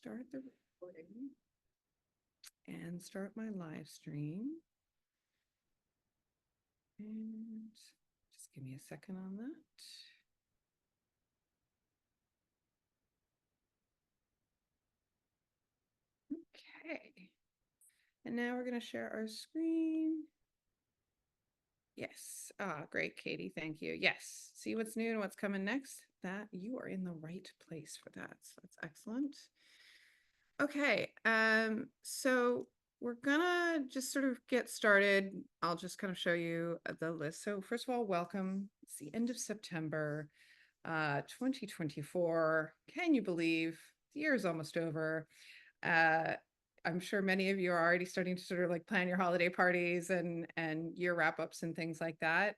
start the recording and start my live stream. And just give me a second on that. Okay. And now we're going to share our screen. Yes. Great, Katie. Thank you. Yes. See what's new and what's coming next? That you are in the right place for that. So that's excellent. Okay. So we're gonna just sort of get started. I'll just kind of show you the list. So first of all, welcome. It's the end of September, 2024. Can you believe the year is almost over? I'm sure many of you are already starting to sort of like plan your holiday parties and year wrap-ups and things like that.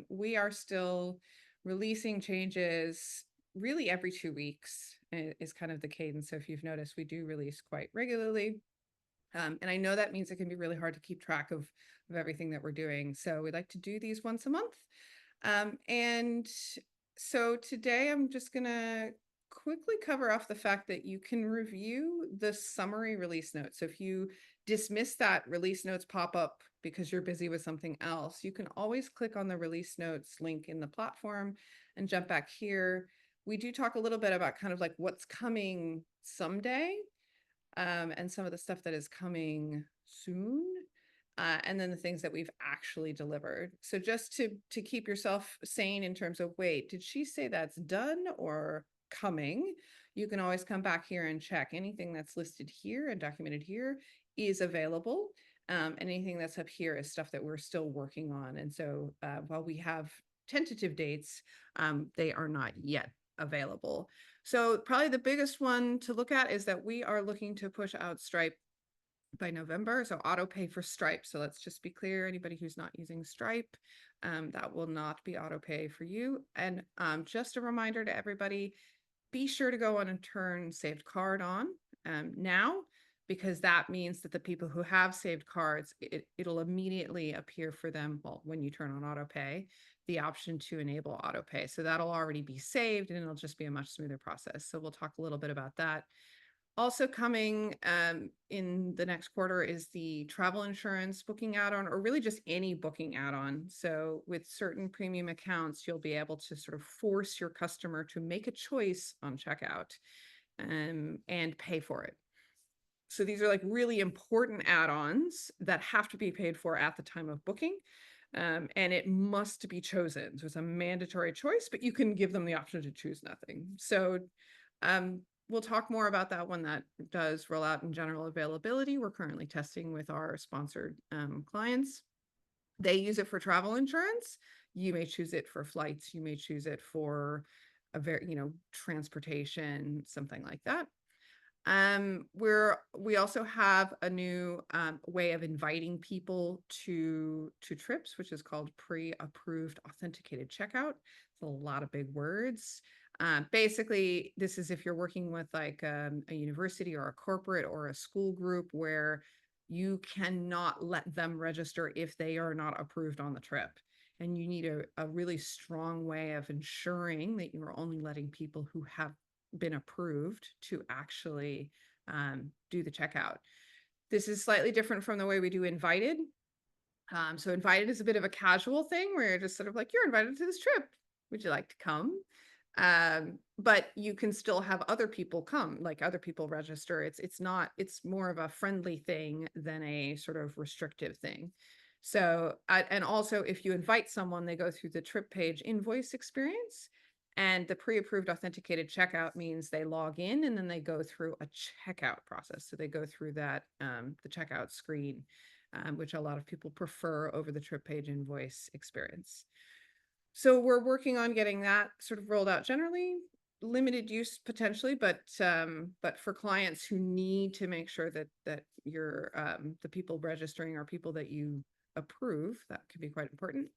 We are still releasing changes really every 2 weeks is kind of the cadence. So if you've noticed, we do release quite regularly. And I know that means it can be really hard to keep track of everything that we're doing. So we like to do these once a month. And so today I'm just going to quickly cover off the fact that you can review the summary release notes. So if you dismiss that release notes pop-up because you're busy with something else, you can always click on the release notes link in the platform and jump back here. We do talk a little bit about kind of like what's coming someday, and some of the stuff that is coming soon, and then the things that we've actually delivered. So just to keep yourself sane in terms of, wait, did she say that's done or coming? You can always come back here and check. Anything that's listed here and documented here is available. Anything that's up here is stuff that we're still working on. And so while we have tentative dates, they are not yet available. So probably the biggest one to look at is that we are looking to push out Stripe by November. So AutoPay for Stripe. So let's just be clear, anybody who's not using Stripe, that will not be AutoPay for you. And just a reminder to everybody, be sure to go on and turn saved card on now, because that means that the people who have saved cards, it'll immediately appear for them, well, when you turn on AutoPay, the option to enable AutoPay. So that'll already be saved and it'll just be a much smoother process. So we'll talk a little bit about that. Also coming in the next quarter is the travel insurance booking add-on, or really just any booking add-on. So with certain premium accounts, you'll be able to sort of force your customer to make a choice on checkout and pay for it. So these are like really important add-ons that have to be paid for at the time of booking. And it must be chosen. So it's a mandatory choice, but you can give them the option to choose nothing. So we'll talk more about that when that does roll out in general availability. We're currently testing with our sponsored clients. They use it for travel insurance. You may choose it for flights. You may choose it for a transportation, something like that. We also have a new way of inviting people to trips, which is called pre-approved authenticated checkout. It's a lot of big words. Basically, this is if you're working with like a university or a corporate or a school group where you cannot let them register if they are not approved on the trip. And you need a really strong way of ensuring that you're only letting people who have been approved to actually do the checkout. This is slightly different from the way we do invited. So invited is a bit of a casual thing where you're just sort of like, you're invited to this trip. Would you like to come? But you can still have other people come, like other people register. It's more of a friendly thing than a sort of restrictive thing. So, and also if you invite someone, they go through the trip page invoice experience. And the pre-approved authenticated checkout means they log in and then they go through a checkout process. So they go through that, the checkout screen, which a lot of people prefer over the trip page invoice experience. So we're working on getting that sort of rolled out generally, limited use potentially, but for clients who need to make sure that you're, the people registering are people that you approve, that could be quite important.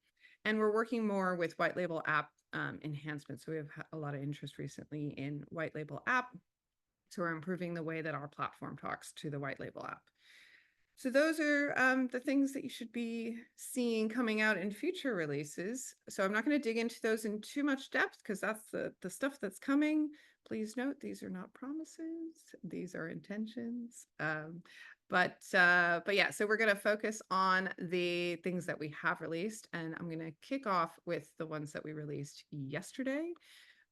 And we're working more with white label app enhancements. So we have a lot of interest recently in white label app. So we're improving the way that our platform talks to the white label app. So those are the things that you should be seeing coming out in future releases. So I'm not going to dig into those in too much depth because that's the stuff that's coming. Please note, these are not promises. These are intentions. But yeah, so we're going to focus on the things that we have released, and I'm going to kick off with the ones that we released yesterday.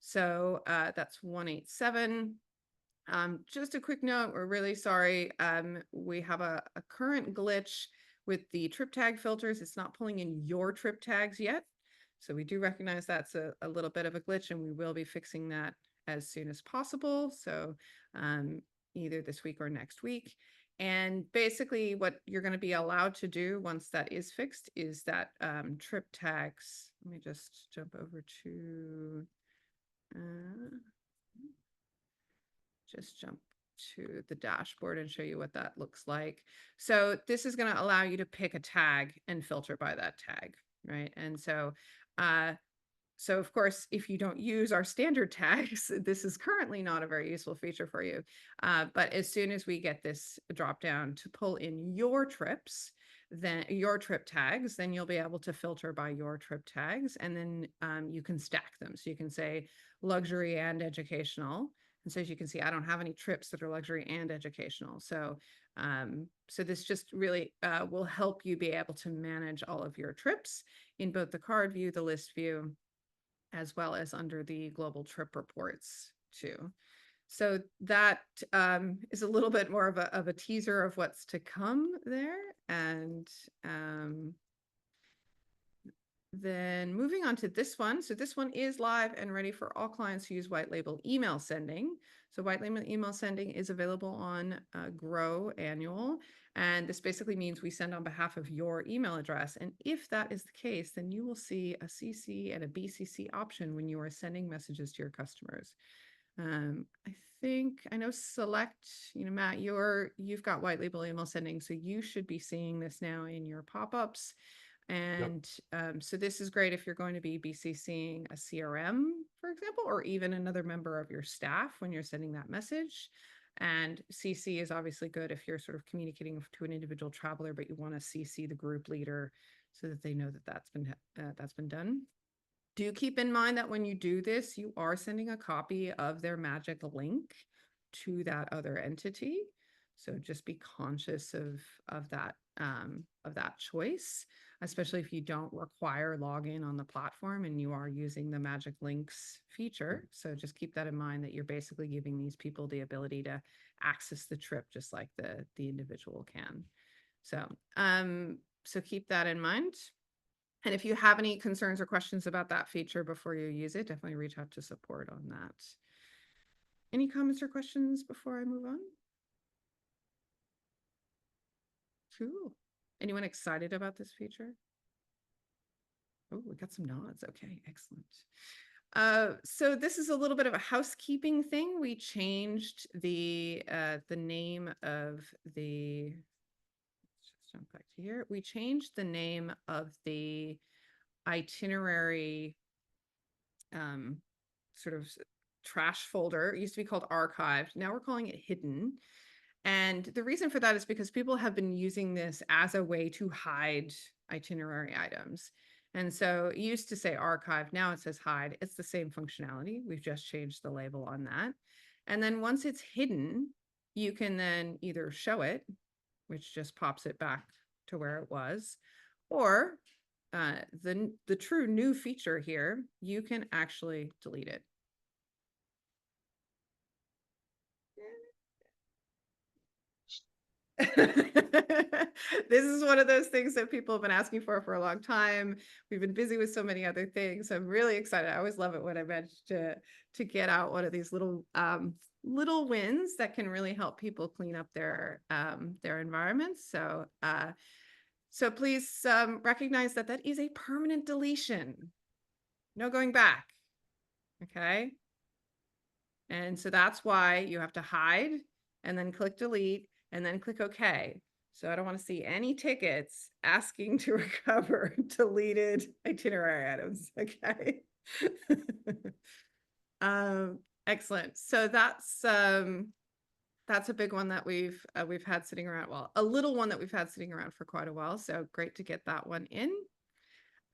So that's 187. Just a quick note, we're really sorry. We have a current glitch with the trip tag filters. It's not pulling in your trip tags yet. So we do recognize that's a little bit of a glitch, and we will be fixing that as soon as possible. So either this week or next week. And basically what you're going to be allowed to do once that is fixed is that trip tags. Let me just jump over to just jump to the dashboard and show you what that looks like. So this is going to allow you to pick a tag and filter by that tag, right? And so of course, if you don't use our standard tags, this is currently not a very useful feature for you. But as soon as we get this drop down to pull in your trips, then your trip tags, then you'll be able to filter by your trip tags, and then you can stack them. So you can say luxury and educational. And so as you can see, I don't have any trips that are luxury and educational. So so this just really will help you be able to manage all of your trips in both the card view, the list view, as well as under the global trip reports too. So that is a little bit more of a teaser of what's to come there. And then moving on to this one. So this one is live and ready for all clients who use white label email sending. So white label email sending is available on Grow Annual. And this basically means we send on behalf of your email address. And if that is the case, then you will see a CC and a BCC option when you are sending messages to your customers. I know Select, Matt, you've got white label email sending, so you should be seeing this now in your pop-ups. And so this is great if you're going to be BCCing a CRM, for example, or even another member of your staff when you're sending that message. And CC is obviously good if you're sort of communicating to an individual traveler, but you want to CC the group leader so that they know that that's been done. Do keep in mind that when you do this, you are sending a copy of their magic link to that other entity. So just be conscious of that choice, especially if you don't require login on the platform and you are using the magic links feature. So just keep that in mind, that you're basically giving these people the ability to access the trip just like the individual can. So keep that in mind. And if you have any concerns or questions about that feature before you use it, definitely reach out to support on that. Any comments or questions before I move on? Cool. Anyone excited about this feature? Oh, we got some nods. Okay, excellent. So this is a little bit of a housekeeping thing. We changed the name of the, let's just jump back to here. We changed the name of the itinerary sort of trash folder. It used to be called archived. Now we're calling it hidden. And the reason for that is because people have been using this as a way to hide itinerary items. And so it used to say archive, now it says hide. It's the same functionality. We've just changed the label on that. And then once it's hidden, you can then either show it, which just pops it back to where it was, or the true new feature here, you can actually delete it. This is one of those things that people have been asking for a long time. We've been busy with so many other things. I'm really excited. I always love it when I manage to get out one of these little wins that can really help people clean up their environments. So please recognize that that is a permanent deletion. No going back. Okay. And so that's why you have to hide and then click delete and then click OK. So I don't want to see any tickets asking to recover deleted itinerary items. Okay. Excellent. So that's That's a big one that we've had sitting around. Well, a little one that we've had sitting around for quite a while. So great to get that one in.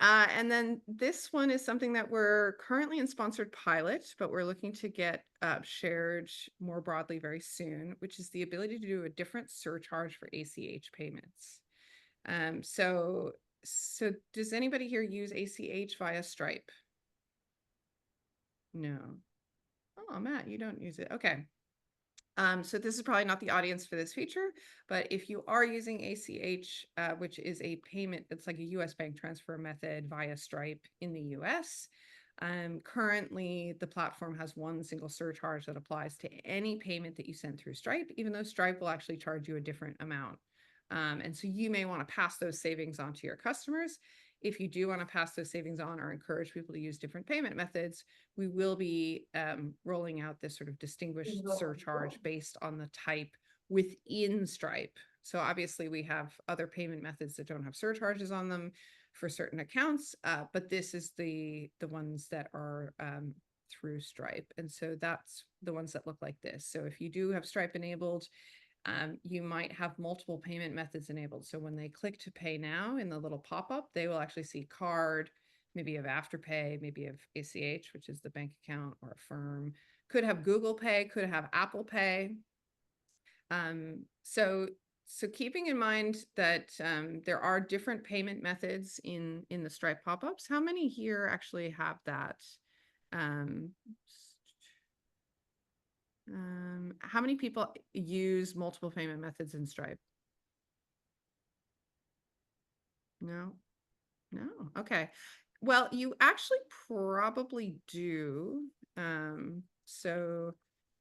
And then this one is something that we're currently in sponsored pilot, but we're looking to get shared more broadly very soon, which is the ability to do a different surcharge for ACH payments. So does anybody here use ACH via Stripe? No. Oh, Matt, you don't use it. Okay. So this is probably not the audience for this feature, but if you are using ACH, which is a payment, it's like a US bank transfer method via Stripe in the US. Currently, the platform has one single surcharge that applies to any payment that you send through Stripe, even though Stripe will actually charge you a different amount. And so you may want to pass those savings on to your customers. If you do want to pass those savings on or encourage people to use different payment methods, we will be rolling out this sort of distinguished surcharge based on the type within Stripe. So obviously we have other payment methods that don't have surcharges on them for certain accounts, but this is the ones that are through Stripe. And so that's the ones that look like this. So if you do have Stripe enabled, you might have multiple payment methods enabled. So when they click to pay now in the little pop-up, they will actually see card, maybe of Afterpay, maybe of ACH, which is the bank account, or Affirm. Could have Google Pay, could have Apple Pay. So keeping in mind that there are different payment methods in the Stripe pop-ups. How many here actually have that? How many people use multiple payment methods in Stripe? No, no. Okay. Well, you actually probably do. So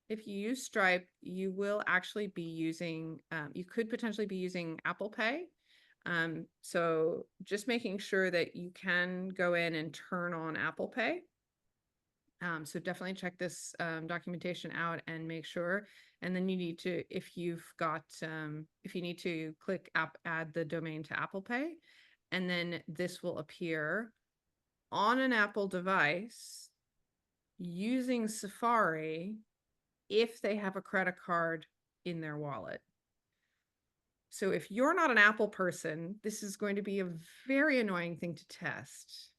if you use Stripe, you will actually be using, you could potentially be using Apple Pay. So just making sure that you can go in and turn on Apple Pay. So definitely check this documentation out and make sure. And then you need to, if you've got, if you need to click add the domain to Apple Pay, and then this will appear on an Apple device using Safari if they have a credit card in their wallet. So if you're not an Apple person, this is going to be a very annoying thing to test.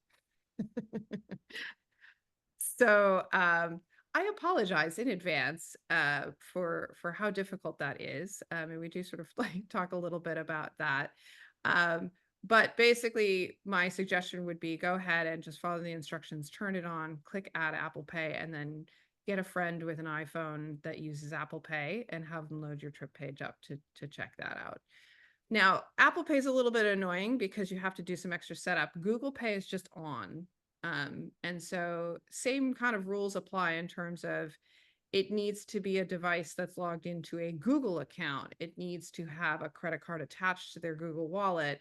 So I apologize in advance for how difficult that is. And we do sort of like talk a little bit about that. But basically, my suggestion would be go ahead and just follow the instructions, turn it on, click add Apple Pay, and then get a friend with an iPhone that uses Apple Pay and have them load your trip page up to check that out. Now, Apple Pay is a little bit annoying because you have to do some extra setup. Google Pay is just on. And so same kind of rules apply in terms of it needs to be a device that's logged into a Google account. It needs to have a credit card attached to their Google Wallet,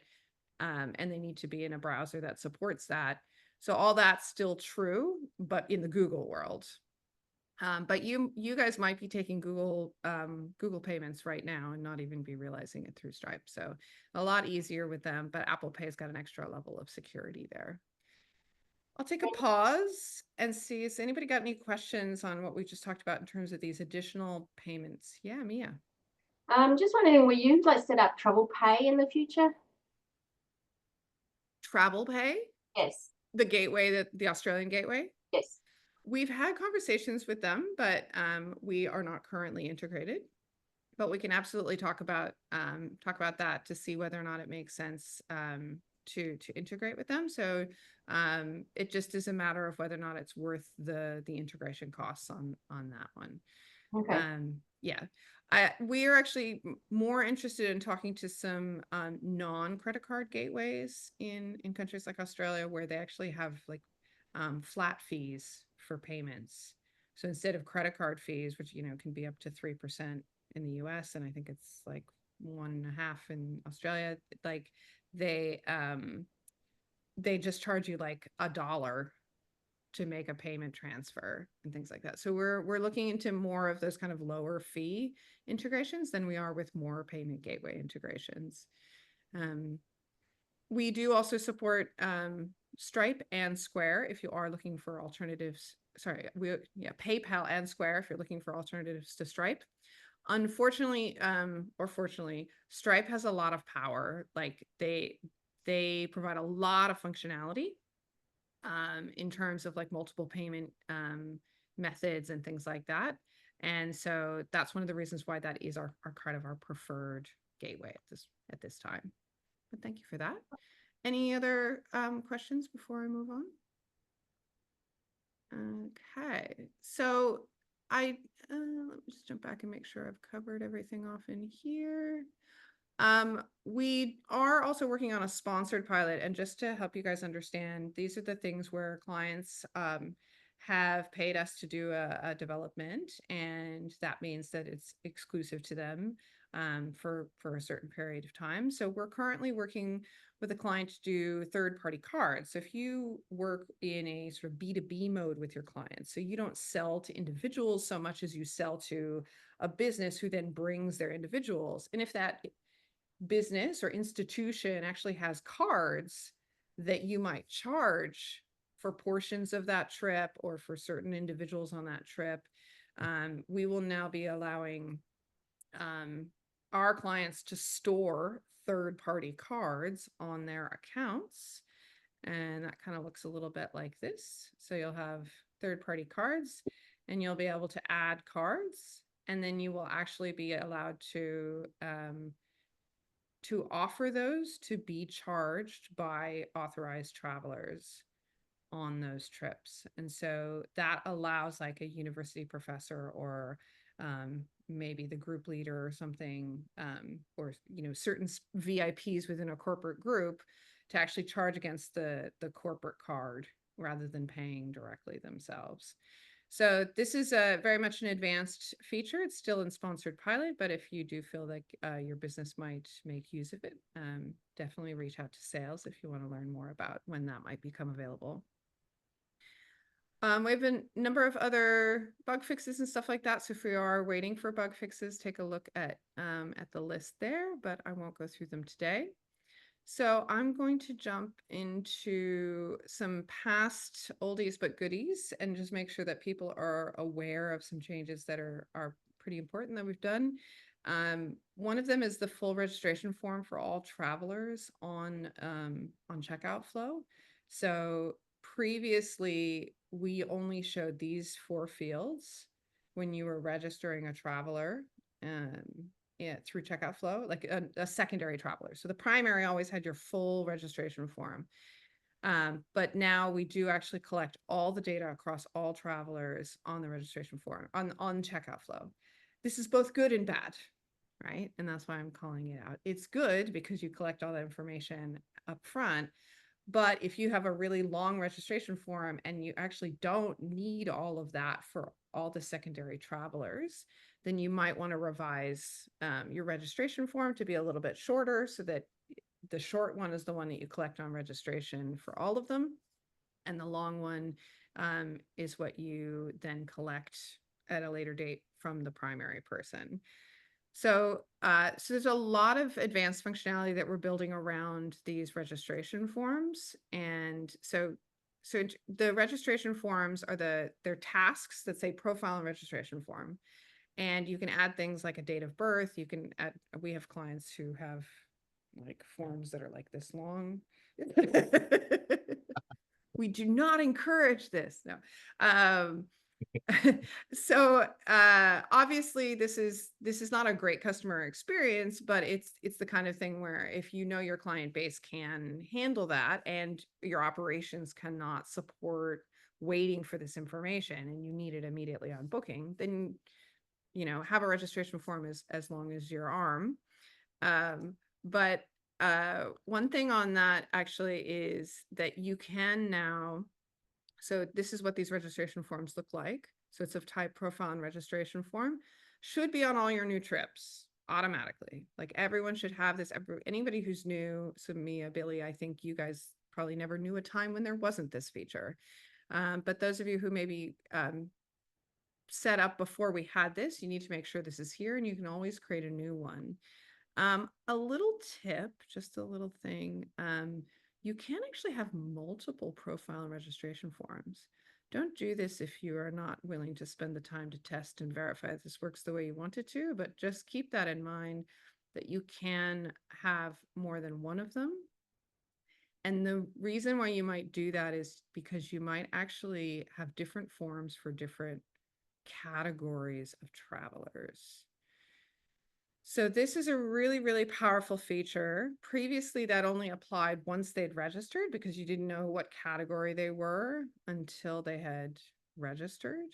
and they need to be in a browser that supports that. So all that's still true, but in the Google world. But you guys might be taking Google payments right now and not even be realizing it through Stripe. So a lot easier with them, but Apple Pay's got an extra level of security there. I'll take a pause and see, has anybody got any questions on what we just talked about in terms of these additional payments? Yeah, Mia. Just wondering, will you like set up travel pay in the future? Travel Pay? Yes. The gateway, the Australian gateway? Yes. We've had conversations with them, but we are not currently integrated. But we can absolutely talk about that to see whether or not it makes sense to integrate with them. So it just is a matter of whether or not it's worth the integration costs on that one. Okay. Yeah. We are actually more interested in talking to some non-credit card gateways in countries like Australia, where they actually have like flat fees for payments. So instead of credit card fees, which can be up to 3% in the US, and I think it's like 1.5% in Australia, like they just charge you like $1 to make a payment transfer and things like that. So we're looking into more of those kind of lower fee integrations than we are with more payment gateway integrations. We do also support Stripe and Square if you are looking for alternatives. Sorry, PayPal and Square if you're looking for alternatives to Stripe. Unfortunately, or fortunately, Stripe has a lot of power. Like they provide a lot of functionality in terms of like multiple payment methods and things like that. And so that's one of the reasons why that is our kind of our preferred gateway at this time. But thank you for that. Any other questions before I move on? Okay, so I let me just jump back and make sure I've covered everything off in here. We are also working on a sponsored pilot, and just to help you guys understand, these are the things where clients have paid us to do a development, and that means that it's exclusive to them for a certain period of time. So we're currently working with a client to do third-party cards. So if you work in a sort of B2B mode with your clients, so you don't sell to individuals so much as you sell to a business who then brings their individuals, and if that business or institution actually has cards that you might charge for portions of that trip or for certain individuals on that trip, we will now be allowing our clients to store third-party cards on their accounts. And that kind of looks a little bit like this. So you'll have third-party cards and you'll be able to add cards, and then you will actually be allowed to offer those to be charged by authorized travelers on those trips. And so that allows like a university professor or maybe the group leader or something, or certain VIPs within a corporate group to actually charge against the corporate card rather than paying directly themselves. So this is very much an advanced feature. It's still in sponsored pilot, but if you do feel like your business might make use of it, definitely reach out to sales if you want to learn more about when that might become available. We have a number of other bug fixes and stuff like that. So if we are waiting for bug fixes, take a look at the list there, but I won't go through them today. So I'm going to jump into some past oldies but goodies and just make sure that people are aware of some changes that are pretty important that we've done. One of them is the full registration form for all travelers on checkout flow. So previously, we only showed these 4 fields when you were registering a traveler. Through checkout flow, like a secondary traveler. So the primary always had your full registration form. But now we do actually collect all the data across all travelers on the registration form, on checkout flow. This is both good and bad, right? And that's why I'm calling it out. It's good because you collect all that information up front. But if you have a really long registration form and you actually don't need all of that for all the secondary travelers, then you might want to revise your registration form to be a little bit shorter so that the short one is the one that you collect on registration for all of them. And the long one is what you then collect at a later date from the primary person. So there's a lot of advanced functionality that we're building around these registration forms. And so the registration forms are they're tasks that say profile and registration form. And you can add things like a date of birth. You can add, we have clients who have like forms that are like this long. We do not encourage this. No. So obviously this is not a great customer experience, but it's the kind of thing where if you know your client base can handle that and your operations cannot support waiting for this information and you need it immediately on booking, then have a registration form as long as your arm. But one thing on that actually is that you can now, so this is what these registration forms look like. So it's of type profile and registration form, should be on all your new trips automatically. Like everyone should have this. Anybody who's new, so Mia, Billy, I think you guys probably never knew a time when there wasn't this feature. But those of you who maybe set up before we had this, you need to make sure this is here, and you can always create a new one. A little tip, just a little thing, you can actually have multiple profile and registration forms. Don't do this if you are not willing to spend the time to test and verify that this works the way you want it to, but just keep that in mind that you can have more than one of them. And the reason why you might do that is because you might actually have different forms for different categories of travelers. So this is a really, really powerful feature. Previously, that only applied once they'd registered because you didn't know what category they were until they had registered.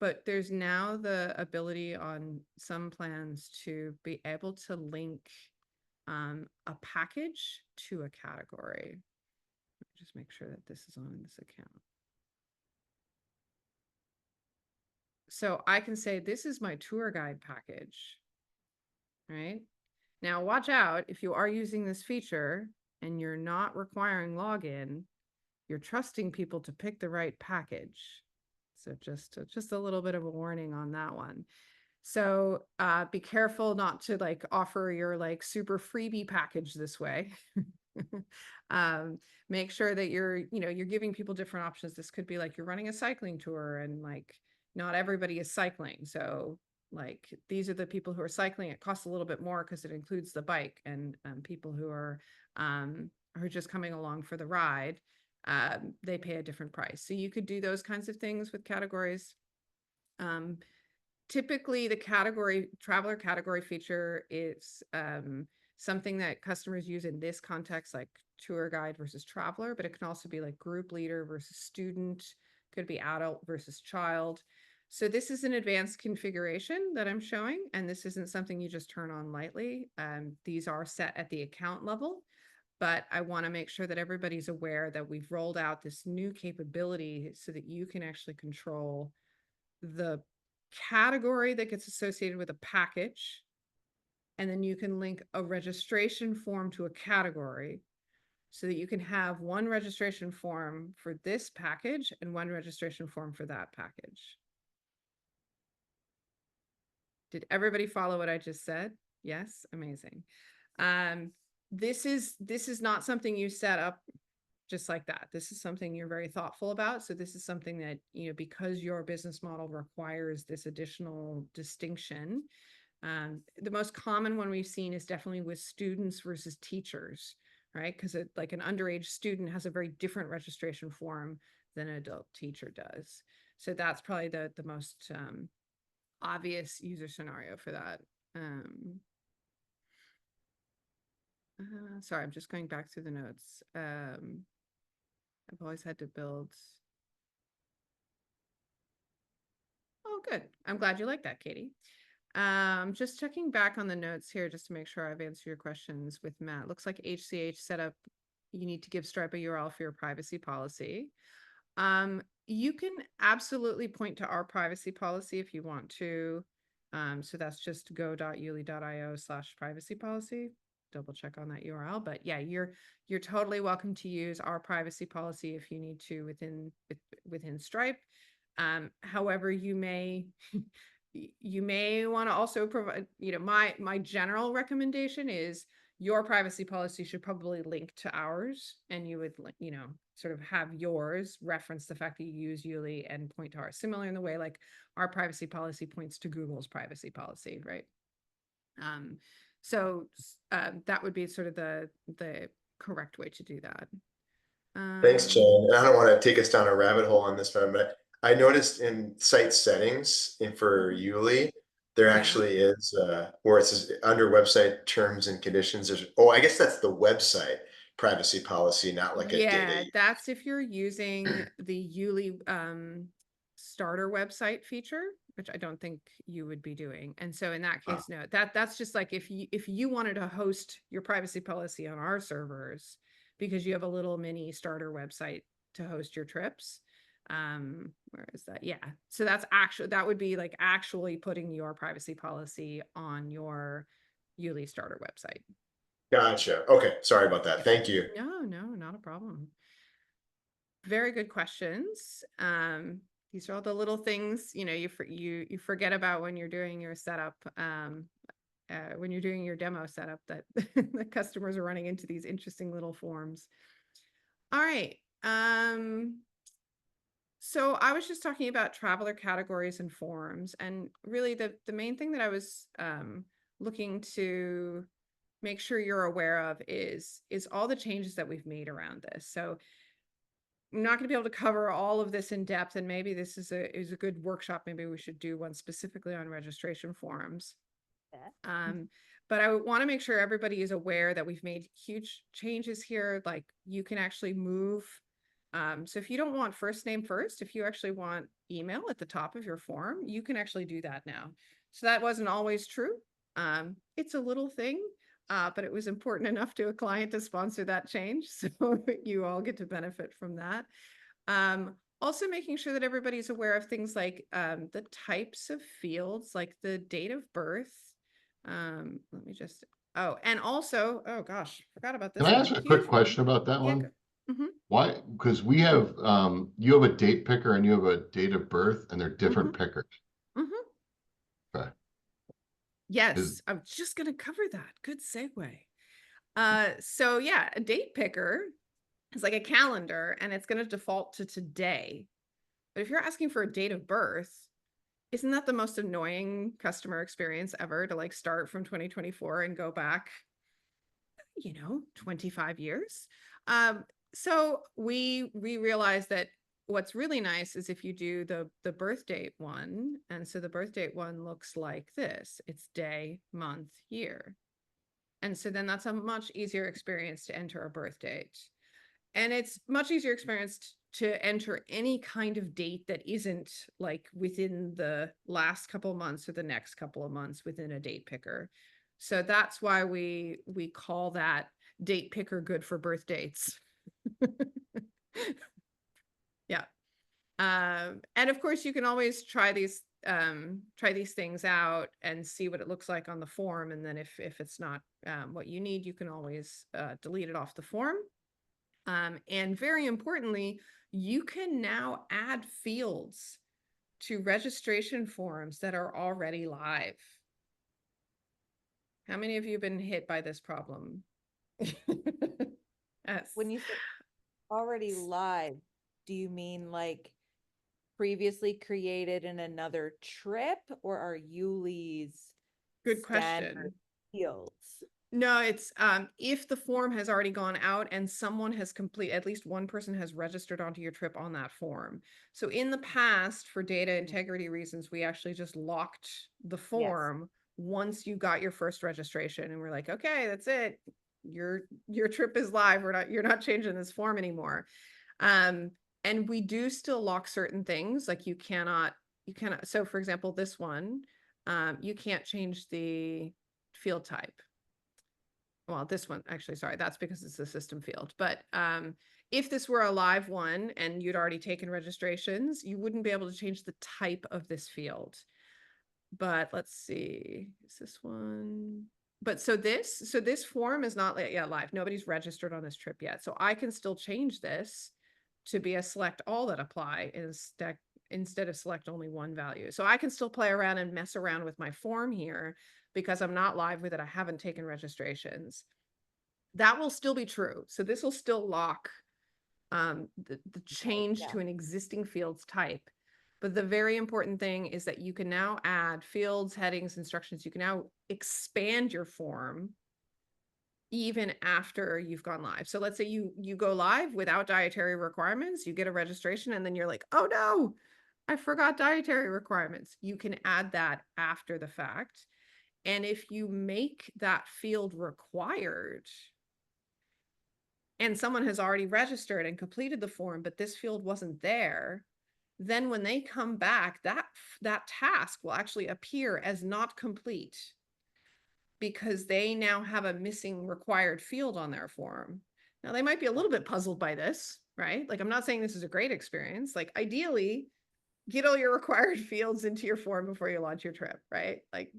But there's now the ability on some plans to be able to link a package to a category. Just make sure that this is on in this account. So I can say, this is my tour guide package, right? Now watch out, if you are using this feature and you're not requiring login, you're trusting people to pick the right package. So just a little bit of a warning on that one. So be careful not to like offer your like super freebie package this way. Make sure that you're giving people different options. This could be like you're running a cycling tour and like not everybody is cycling. So like these are the people who are cycling. It costs a little bit more because it includes the bike, and people who are just coming along for the ride, they pay a different price. So you could do those kinds of things with categories. Typically, the traveler category feature is something that customers use in this context, like tour guide versus traveler, but it can also be like group leader versus student, could be adult versus child. So this is an advanced configuration that I'm showing, and this isn't something you just turn on lightly. These are set at the account level, but I want to make sure that everybody's aware that we've rolled out this new capability so that you can actually control the category that gets associated with a package, and then you can link a registration form to a category so that you can have one registration form for this package and one registration form for that package. Did everybody follow what I just said? Yes, amazing. This is not something you set up just like that. This is something you're very thoughtful about. So this is something that, because your business model requires this additional distinction. The most common one we've seen is definitely with students versus teachers, right? Because like an underage student has a very different registration form than an adult teacher does. So that's probably the most obvious user scenario for that. Sorry, I'm just going back through the notes. I've always had to build. Oh, good. I'm glad you like that, Katie. Just checking back on the notes here just to make sure I've answered your questions with Matt. Looks like HCH set up, you need to give Stripe a URL for your privacy policy. You can absolutely point to our privacy policy if you want to. So that's just go.youli.io/privacy policy. Double check on that URL, but yeah, you're totally welcome to use our privacy policy if you need to within Stripe. However, you may want to also provide, my general recommendation is your privacy policy should probably link to ours, and you would, sort of have yours reference the fact that you use YouLi and point to ours, similar in the way like our privacy policy points to Google's privacy policy, right? So that would be sort of the correct way to do that. Thanks, Jen. And I don't want to take us down a rabbit hole on this one, but I noticed in site settings for YouLi, there actually is where it says under website terms and conditions. I guess that's the website privacy policy, not like a data. That's if you're using the YouLi starter website feature, which I don't think you would be doing. And so in that case, no, that's just like if you wanted to host your privacy policy on our servers because you have a little mini starter website to host your trips. Where is that? Yeah. So that would be like actually putting your privacy policy on your YouLi starter website. Gotcha. Okay. Sorry about that. Thank you. No, not a problem. Very good questions. These are all the little things, you forget about when you're doing your setup, when you're doing your demo setup, that the customers are running into these interesting little forms. All right. So I was just talking about traveler categories and forms, and really the main thing that I was looking to make sure you're aware of is all the changes that we've made around this. So I'm not going to be able to cover all of this in depth, and maybe this is a good workshop. Maybe we should do one specifically on registration forms. But I want to make sure everybody is aware that we've made huge changes here. Like you can actually move. So if you don't want first name first, if you actually want email at the top of your form, you can actually do that now. So that wasn't always true. It's a little thing, but it was important enough to a client to sponsor that change. So you all get to benefit from that. Also making sure that everybody's aware of things like the types of fields, like the date of birth. Let me just, and also, oh gosh, forgot about this Can I one. ask a Huge quick one. question about that Yeah, one? Mhm. Why? Because we have, you have a date picker and you have a date of birth and they're different pickers. Mhm. Okay. Yes, I'm just going to cover that. Good segue. So yeah, a date picker is like a calendar and it's going to default to today. But if you're asking for a date of birth, isn't that the most annoying customer experience ever to like start from 2024 and go back, 25 years? So we realized that what's really nice is if you do the birth date one, and so the birth date one looks like this. It's day, month, year. And so then that's a much easier experience to enter a birth date. And it's much easier experience to enter any kind of date that isn't like within the last couple of months or the next couple of months within a date picker. So that's why we call that date picker good for birth dates. Yeah. And of course you can always try these things out and see what it looks like on the form. And then if it's not what you need, you can always delete it off the form. And very importantly, you can now add fields to registration forms that are already live. How many of you have been hit by this problem? Yes. When you say already live, do you mean like previously created in another trip, or are YouLi's Good standard question. fields? No, it's if the form has already gone out and someone has at least one person has registered onto your trip on that form. So in the past, for data integrity reasons, we actually just locked the form once you got your first registration, and we're like, okay, that's it. Your trip is live. You're not changing this form anymore. And we do still lock certain things, like you cannot, so for example, this one, you can't change the field type. Well, this one, actually, sorry, that's because it's a system field. But if this were a live one and you'd already taken registrations, you wouldn't be able to change the type of this field. But let's see, is this one? But so this form is not live. Nobody's registered on this trip yet. So I can still change this to be a select all that apply instead of select only one value. So I can still play around and mess around with my form here because I'm not live with it. I haven't taken registrations. That will still be true. So this will still lock the change to an existing field's type. But the very important thing is that you can now add fields, headings, instructions. You can now expand your form even after you've gone live. So let's say you go live without dietary requirements, you get a registration, and then you're like, oh no, I forgot dietary requirements. You can add that after the fact. And if you make that field required, and someone has already registered and completed the form, but this field wasn't there, then when they come back, that task will actually appear as not complete because they now have a missing required field on their form. Now, they might be a little bit puzzled by this, right? Like, I'm not saying this is a great experience. Like, ideally, get all your required fields into your form before you launch your trip, right? Like,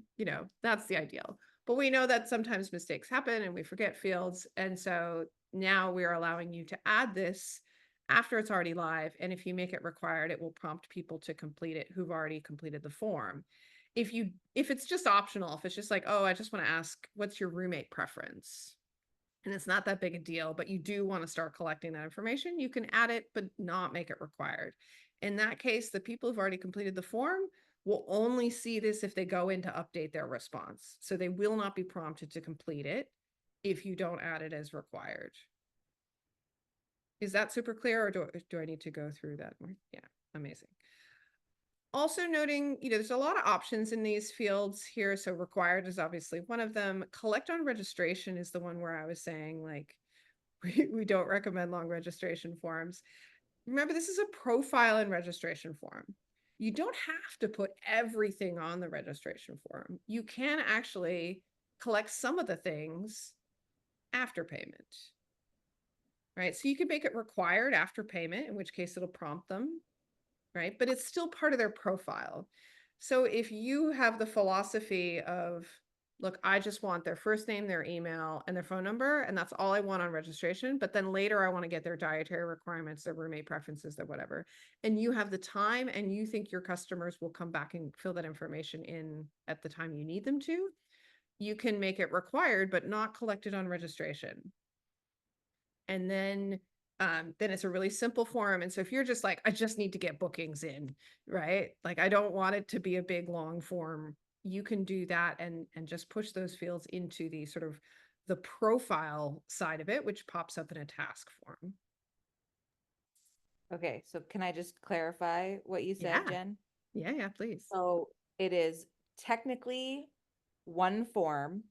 that's the ideal. But we know that sometimes mistakes happen and we forget fields. And so now we're allowing you to add this after it's already live. And if you make it required, it will prompt people to complete it who've already completed the form. If it's just optional, if it's just like, oh, I just want to ask, what's your roommate preference? And it's not that big a deal, but you do want to start collecting that information, you can add it, but not make it required. In that case, the people who've already completed the form will only see this if they go in to update their response. So they will not be prompted to complete it if you don't add it as required. Is that super clear, or do I need to go through that more? Yeah, amazing. Also noting, there's a lot of options in these fields here. So required is obviously one of them. Collect on registration is the one where I was saying, like, we don't recommend long registration forms. Remember, this is a profile and registration form. You don't have to put everything on the registration form. You can actually collect some of the things after payment. Right? So you can make it required after payment, in which case it'll prompt them, right? But it's still part of their profile. So if you have the philosophy of, look, I just want their first name, their email, and their phone number, and that's all I want on registration, but then later I want to get their dietary requirements, their roommate preferences, their whatever, and you have the time and you think your customers will come back and fill that information in at the time you need them to, you can make it required, but not collected on registration. And then it's a really simple form. And so if you're just like, I just need to get bookings in, right? Like, I don't want it to be a big, long form. You can do that and just push those fields into the sort of the profile side of it, which pops up in a task form. Okay, so can I just clarify what you said, Yeah. Jen? Yeah, please. So it is technically one form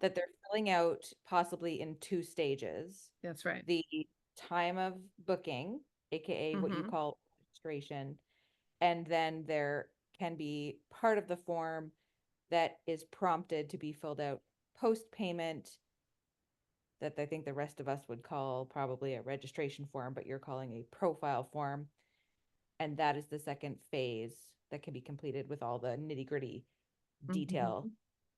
that they're filling out possibly in 2 stages. That's right. The time of booking, aka what you call registration, and then there can be part of the form that is prompted to be filled out post-payment, that I think the rest of us would call probably a registration form, but you're calling a profile form. And that is the second phase that can be completed with all the nitty-gritty detail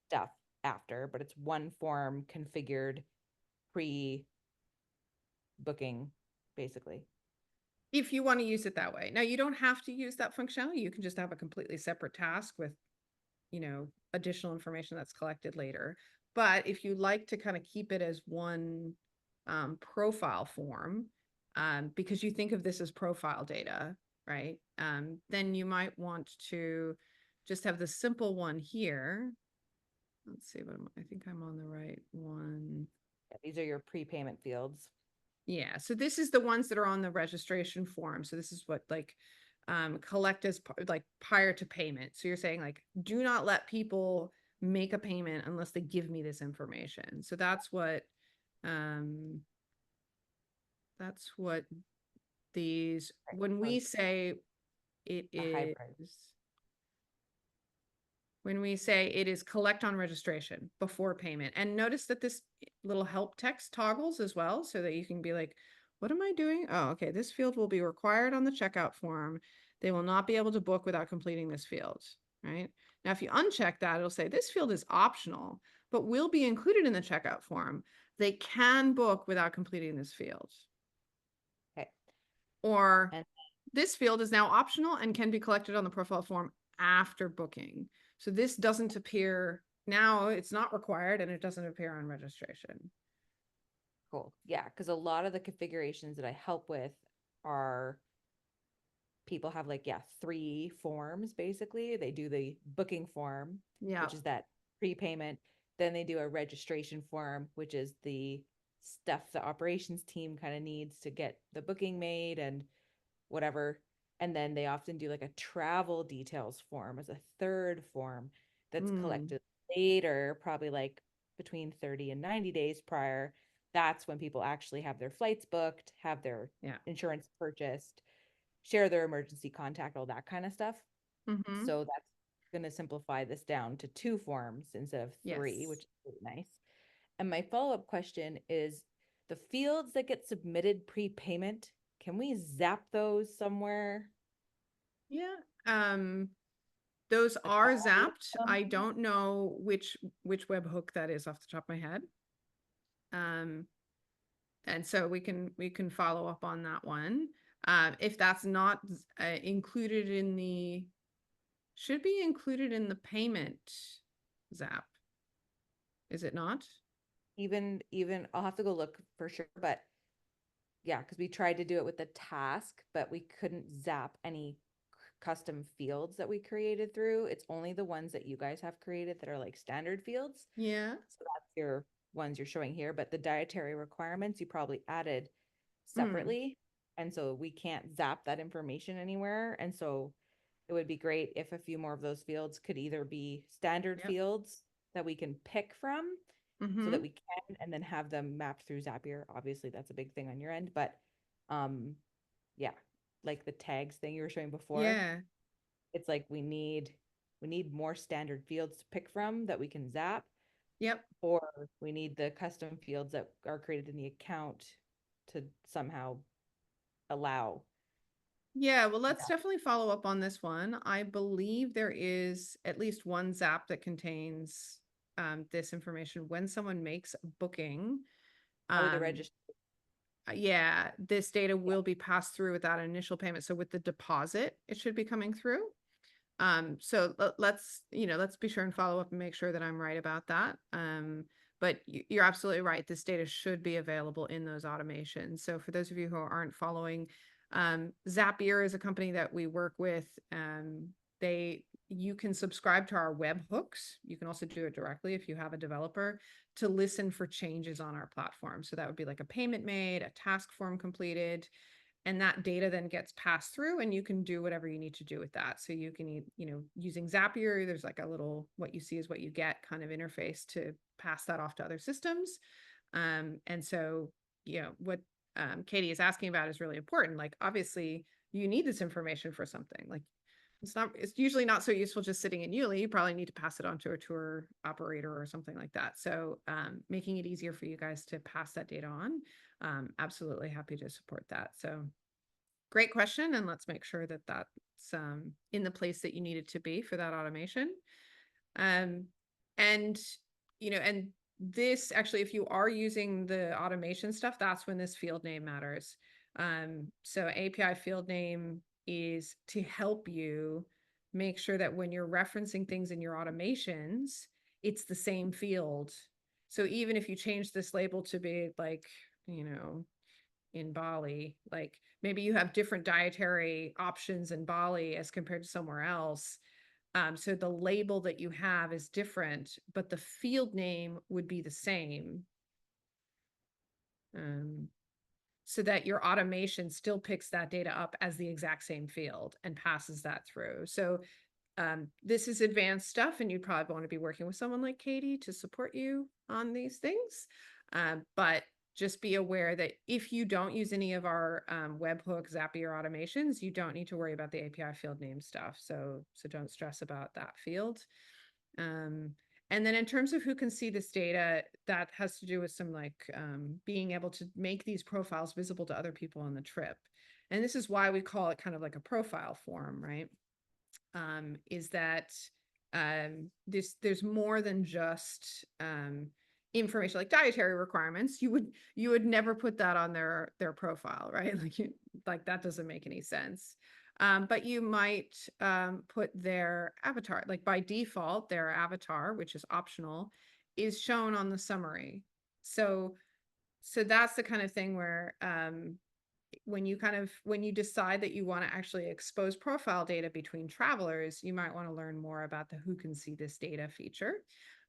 stuff after, but it's one form configured pre-booking, basically. If you want to use it that way. Now, you don't have to use that functionality. You can just have a completely separate task with, additional information that's collected later. But if you like to kind of keep it as one profile form, because you think of this as profile data, right? Then you might want to just have the simple one here. Let's see what I think I'm on the right one. Yeah, these are your prepayment fields. Yeah, so this is the ones that are on the registration form. So this is what collect as like prior to payment. So you're saying like, do not let people make a payment unless they give me this information. So that's what these, when we say it is, when we say it is collect on registration before payment. And notice that this little help text toggles as well, so that you can be like, what am I doing? Oh, okay. This field will be required on the checkout form. They will not be able to book without completing this field, right? Now, if you uncheck that, it'll say this field is optional, but will be included in the checkout form. They can book without completing this field. Okay. Or this field is now optional and can be collected on the profile form after booking. So this doesn't appear now, it's not required, and it doesn't appear on registration. Cool. Yeah, because a lot of the configurations that I help with are people have 3 forms basically. They do the booking form, which is that prepayment. Then they do a registration form, which is the stuff the operations team kind of needs to get the booking made and whatever. And then they often do a travel details form as a third form that's collected later, probably between 30 and 90 days prior. That's when people actually have their flights booked, have their insurance purchased, share their emergency contact, all that kind of stuff. So that's going to simplify this down to 2 forms instead of 3, which is really nice. And my follow-up question is, the fields that get submitted pre-payment, can we zap those somewhere? Yeah. Those are zapped. I don't know which webhook that is off the top of my head. And so we can follow up on that one. If that's not included in the, should be included in the payment zap. Is it not? Even I'll have to go look for sure, but yeah, because we tried to do it with the task, but we couldn't zap any custom fields that we created through. It's only the ones that you guys have created that are like standard fields. Yeah. So that's your ones you're showing here, but the dietary requirements you probably added Mm. separately. And so we can't zap that information anywhere. And so it would be great if a few more of those fields could either be standard Yep. fields that we can pick from so Mm-hmm. that we can, and then have them mapped through Zapier. Obviously that's a big thing on your end, but yeah, like the tags thing you were showing before. Yeah. It's like we need more standard fields to pick from that we can zap, Yep. or we need the custom fields that are created in the account to somehow allow. Yeah, well, let's definitely follow up on this one. I believe there is at least one Zap that contains this information when someone makes a booking. Oh, the register. Yeah, this data will be passed through without an initial payment. So with the deposit, it should be coming through. So let's be sure and follow up and make sure that I'm right about that. But you're absolutely right. This data should be available in those automations. So for those of you who aren't following, Zapier is a company that we work with. You can subscribe to our webhooks. You can also do it directly if you have a developer to listen for changes on our platform. So that would be like a payment made, a task form completed, and that data then gets passed through, and you can do whatever you need to do with that. So you can, using Zapier, there's like a little, what you see is what you get kind of interface to pass that off to other systems. And so, what Katie is asking about is really important. Like, obviously you need this information for something. Like, it's usually not so useful just sitting in YouLi. You probably need to pass it on to a tour operator or something like that. So making it easier for you guys to pass that data on. Absolutely happy to support that. So great question. And let's make sure that that's in the place that you need it to be for that automation. And this actually, if you are using the automation stuff, that's when this field name matters. So API field name is to help you make sure that when you're referencing things in your automations, it's the same field. So even if you change this label to be like, in Bali, like maybe you have different dietary options in Bali as compared to somewhere else. So the label that you have is different, but the field name would be the same. So that your automation still picks that data up as the exact same field and passes that through. So this is advanced stuff, and you'd probably want to be working with someone like Katie to support you on these things. But just be aware that if you don't use any of our webhook Zapier automations, you don't need to worry about the API field name stuff. So don't stress about that field. And then in terms of who can see this data, that has to do with some being able to make these profiles visible to other people on the trip. And this is why we call it kind of like a profile form, right? Is that there's more than just information like dietary requirements. You would never put that on their profile, right? Like that doesn't make any sense. But you might put their avatar, like by default, their avatar, which is optional, is shown on the summary. So that's the kind of thing where when you decide that you want to actually expose profile data between travelers, you might want to learn more about the who can see this data feature.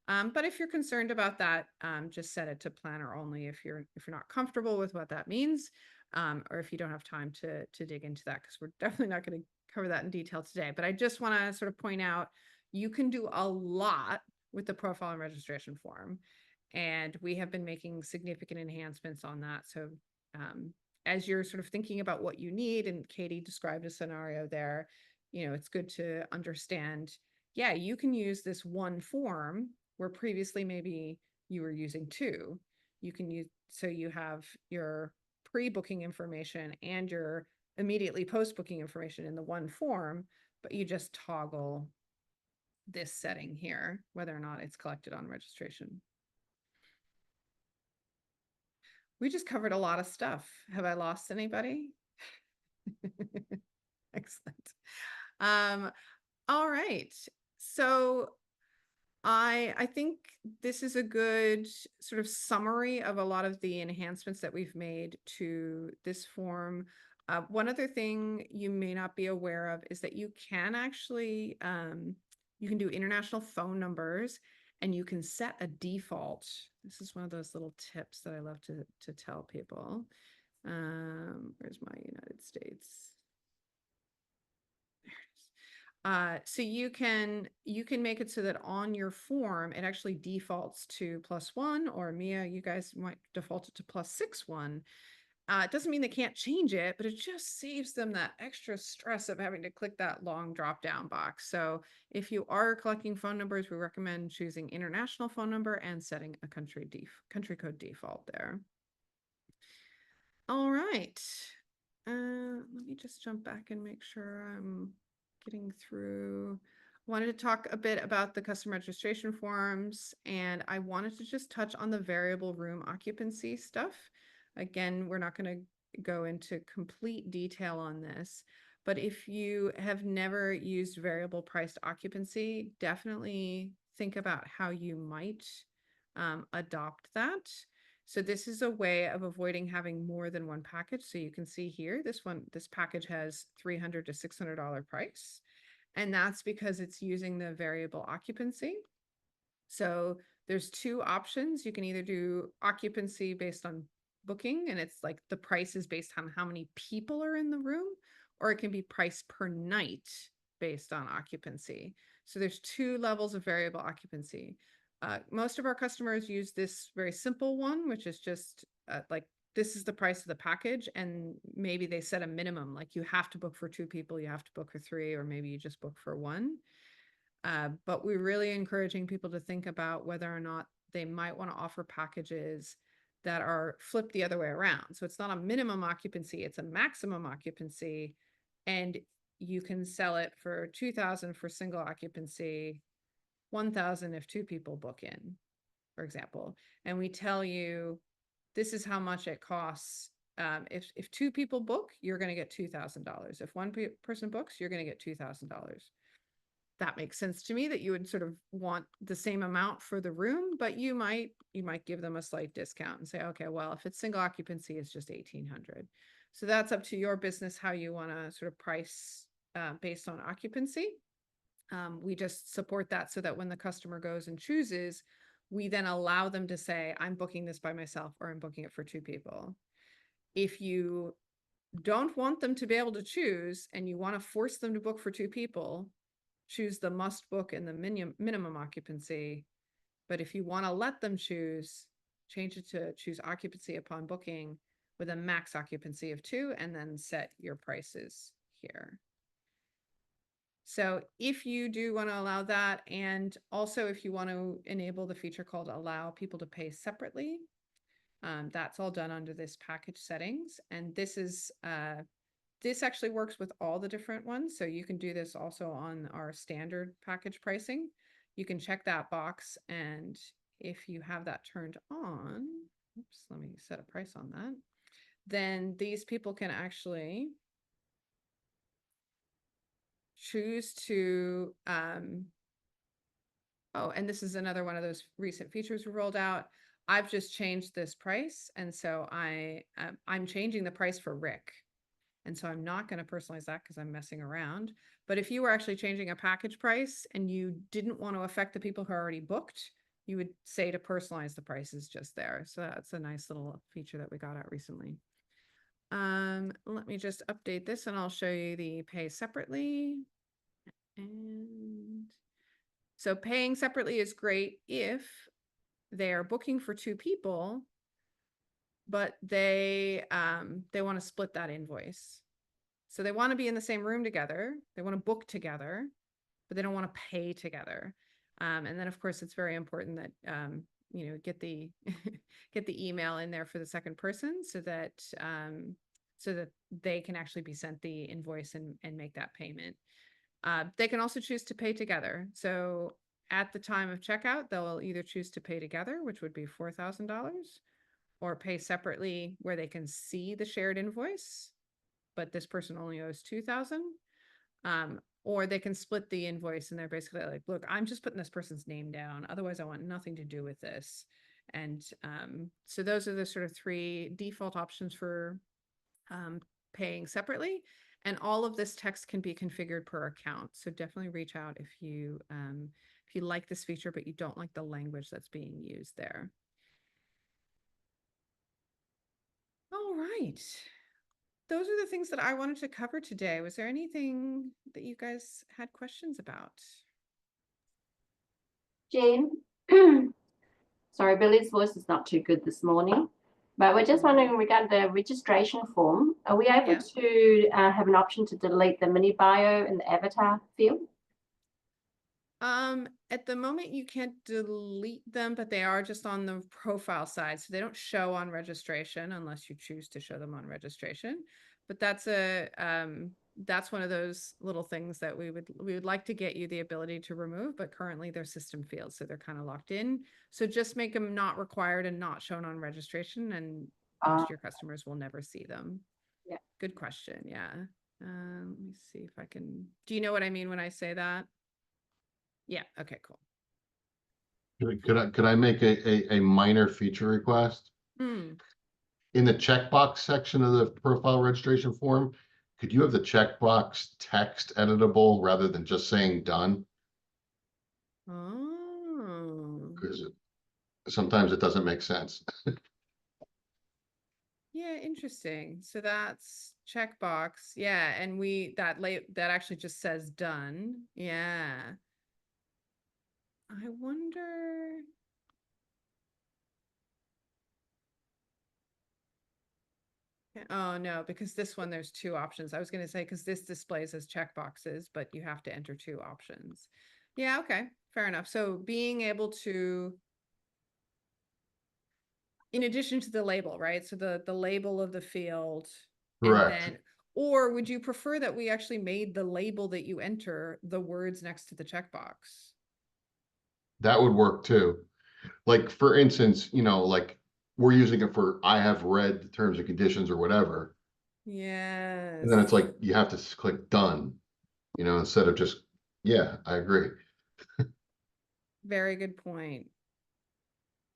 But if you're concerned about that, just set it to planner only if you're not comfortable with what that means, or if you don't have time to dig into that, because we're definitely not going to cover that in detail today. But I just want to sort of point out, you can do a lot with the profile and registration form, and we have been making significant enhancements on that. So as you're sort of thinking about what you need, and Katie described a scenario there, it's good to understand, yeah, you can use this one form where previously maybe you were using two. You can use, so you have your pre-booking information and your immediately post-booking information in the one form, but you just toggle this setting here, whether or not it's collected on registration. We just covered a lot of stuff. Have I lost anybody? Excellent. All right. So I think this is a good sort of summary of a lot of the enhancements that we've made to this form. One other thing you may not be aware of is that you can actually, you can do international phone numbers and you can set a default. This is one of those little tips that I love to tell people. Where's my United States? So you can make it so that on your form, it actually defaults to +1, or Mia, you guys might default it to +61. It doesn't mean they can't change it, but it just saves them that extra stress of having to click that long drop down box. So if you are collecting phone numbers, we recommend choosing international phone number and setting a country code default there. All right. Let me just jump back and make sure I'm getting through. Wanted to talk a bit about the customer registration forms, and I wanted to just touch on the variable room occupancy stuff. Again, we're not going to go into complete detail on this, but if you have never used variable priced occupancy, definitely think about how you might adopt that. So this is a way of avoiding having more than one package. So you can see here, this package has $300 to $600 price. And that's because it's using the variable occupancy. So there's two options. You can either do occupancy based on booking, and it's like the price is based on how many people are in the room, or it can be price per night based on occupancy. So there's two levels of variable occupancy. Most of our customers use this very simple one, which is just like, this is the price of the package, and maybe they set a minimum, like you have to book for 2 people, you have to book for 3, or maybe you just book for 1. But we're really encouraging people to think about whether or not they might want to offer packages that are flipped the other way around. So it's not a minimum occupancy, it's a maximum occupancy, and you can sell it for 2,000 for single occupancy, 1,000 if 2 people book in, for example. And we tell you, this is how much it costs. If 2 people book, you're going to get $2,000. If one person books, you're going to get $2,000. That makes sense to me that you would sort of want the same amount for the room, but you might give them a slight discount and say, okay, well, if it's single occupancy, it's just 1,800. So that's up to your business, how you want to sort of price based on occupancy. We just support that so that when the customer goes and chooses, we then allow them to say, I'm booking this by myself, or I'm booking it for 2 people. If you don't want them to be able to choose and you want to force them to book for 2 people, choose the must book and the minimum occupancy. But if you want to let them choose, change it to choose occupancy upon booking with a max occupancy of 2, and then set your prices here. So if you do want to allow that, and also if you want to enable the feature called allow people to pay separately, that's all done under this package settings. And this is this actually works with all the different ones. So you can do this also on our standard package pricing. You can check that box, and if you have that turned on, oops, let me set a price on that, then these people can actually choose to, oh, and this is another one of those recent features we rolled out. I've just changed this price, and so I'm changing the price for Rick. And so I'm not going to personalize that because I'm messing around. But if you were actually changing a package price and you didn't want to affect the people who are already booked, you would say to personalize the prices just there. So that's a nice little feature that we got out recently. Let me just update this and I'll show you the pay separately. And so paying separately is great if they are booking for 2 people, but they want to split that invoice. So they want to be in the same room together. They want to book together, but they don't want to pay together. And then of course it's very important that you know, get the get the email in there for the second person so that they can actually be sent the invoice and make that payment. They can also choose to pay together. So at the time of checkout, they'll either choose to pay together, which would be $4,000, or pay separately where they can see the shared invoice, but this person only owes $2,000. or they can split the invoice and they're basically like, look, I'm just putting this person's name down. Otherwise, I want nothing to do with this. And so those are the sort of 3 default options for paying separately. And all of this text can be configured per account. So definitely reach out if you like this feature, but you don't like the language that's being used there. All right. Those are the things that I wanted to cover today. Was there anything that you guys had questions about? Jane, sorry, Billy's voice is not too good this morning, but we're just wondering regarding the registration form, are we able Yeah. to have an option to delete the mini bio in the avatar field? At the moment you can't delete them, but they are just on the profile side. So they don't show on registration unless you choose to show them on registration. But that's that's one of those little things that we would like to get you the ability to remove, but currently they're system fields, so they're kind of locked in. So just make them not required and not shown on registration, and most of your customers will never see them. Yeah. Good question. Yeah. Let me see if I can, do you know what I mean when I say that? Yeah. Okay, cool. Could I make a minor feature request? Hmm. In the checkbox section of the profile registration form, could you have the checkbox text editable rather than just saying done? Oh. Because sometimes it doesn't make sense. Yeah, interesting. So that's checkbox. Yeah, and that actually just says done. Yeah. I wonder. Oh no, because this one there's 2 options. I was going to say because this displays as checkboxes, but you have to enter 2 options. Yeah, okay, fair enough. So being able to, in addition to the label, right? So the label of the field, and Correct. then, or would you prefer that we actually made the label that you enter the words next to the checkbox? That would work too. Like, for instance, like we're using it for, I have read the terms and conditions or whatever. Yes. And then it's like, you have to click done, instead of just, yeah, I agree. Very good point.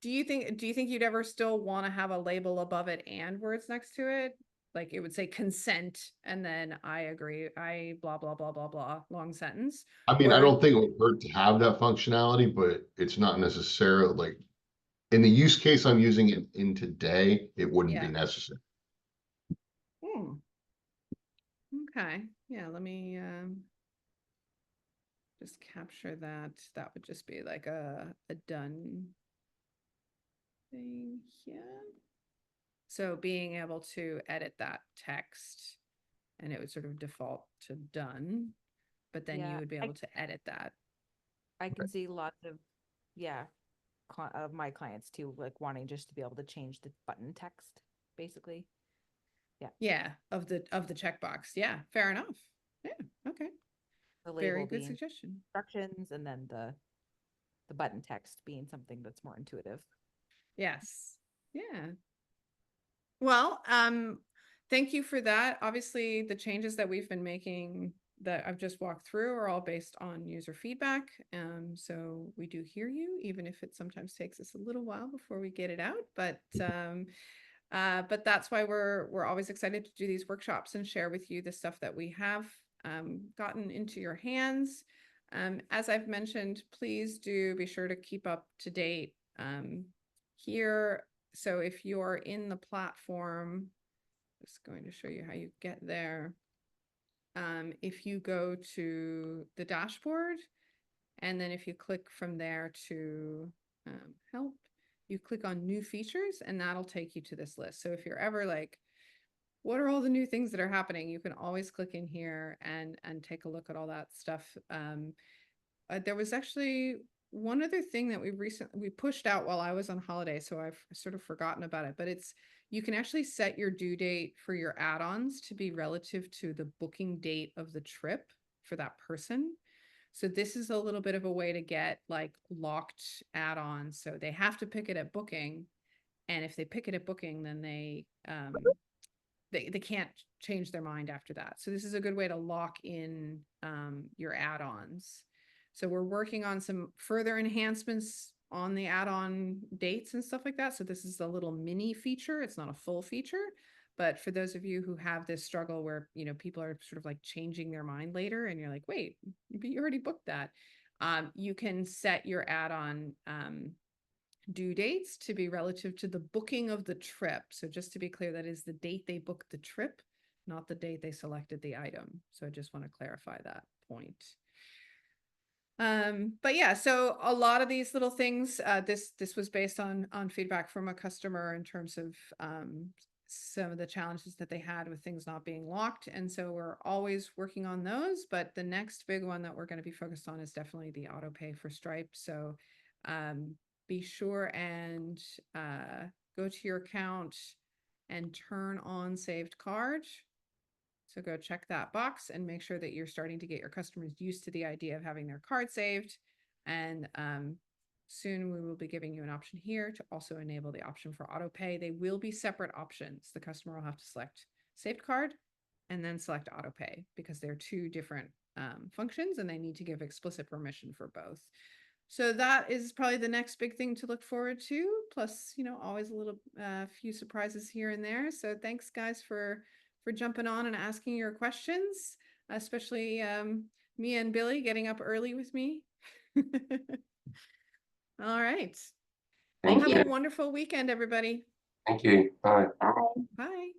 Do you think you'd ever still want to have a label above it and words next to it? Like it would say consent and then I agree, I blah, blah, blah, blah, blah, long sentence. I mean, I Or- don't think it would hurt to have that functionality, but it's not necessarily like, in the use case I'm using it in today, it wouldn't be Yeah. necessary. Hmm. Okay. Yeah, let me just capture that. That would just be like a done thing here. So being able to edit that text and it would sort of default to done, but then you Yeah, would be able to edit that. I can see lots of, of my clients too, like wanting just to be able to change the button text, basically. Yeah, of the checkbox. Yeah, fair enough. Yeah, okay. The Very label good being suggestion. instructions and then the button text being something that's more intuitive. Yes. Yeah. Well, thank you for that. Obviously, the changes that we've been making that I've just walked through are all based on user feedback. So we do hear you, even if it sometimes takes us a little while before we get it out. But that's why we're always excited to do these workshops and share with you the stuff that we have gotten into your hands. As I've mentioned, please do be sure to keep up to date here. So if you're in the platform, just going to show you how you get there. If you go to the dashboard, and then if you click from there to help, you click on new features and that'll take you to this list. So if you're ever like, what are all the new things that are happening? You can always click in here and take a look at all that stuff. There was actually one other thing that we pushed out while I was on holiday, so I've sort of forgotten about it, but you can actually set your due date for your add-ons to be relative to the booking date of the trip for that person. So this is a little bit of a way to get like locked add-ons. So they have to pick it at booking. And if they pick it at booking, then they can't change their mind after that. So this is a good way to lock in your add-ons. So we're working on some further enhancements on the add-on dates and stuff like that. So this is a little mini feature. It's not a full feature, but for those of you who have this struggle where, you know, people are sort of like changing their mind later and you're like, wait, but you already booked that. You can set your add-on due dates to be relative to the booking of the trip. So just to be clear, that is the date they booked the trip, not the date they selected the item. So I just want to clarify that point. But yeah, so a lot of these little things, this was based on feedback from a customer in terms of some of the challenges that they had with things not being locked. And so we're always working on those, but the next big one that we're going to be focused on is definitely the AutoPay for Stripe. So be sure and go to your account and turn on saved card. So go check that box and make sure that you're starting to get your customers used to the idea of having their card saved. And soon we will be giving you an option here to also enable the option for AutoPay. They will be separate options. The customer will have to select saved card and then select AutoPay because they're two different functions and they need to give explicit permission for both. So that is probably the next big thing to look forward to. Plus, you know, always a little few surprises here and there. So thanks guys for jumping on and asking your questions, especially me and Billy getting up early with me. All right. Thank Have you. a wonderful weekend, everybody. Thank you. Bye. Bye. Bye.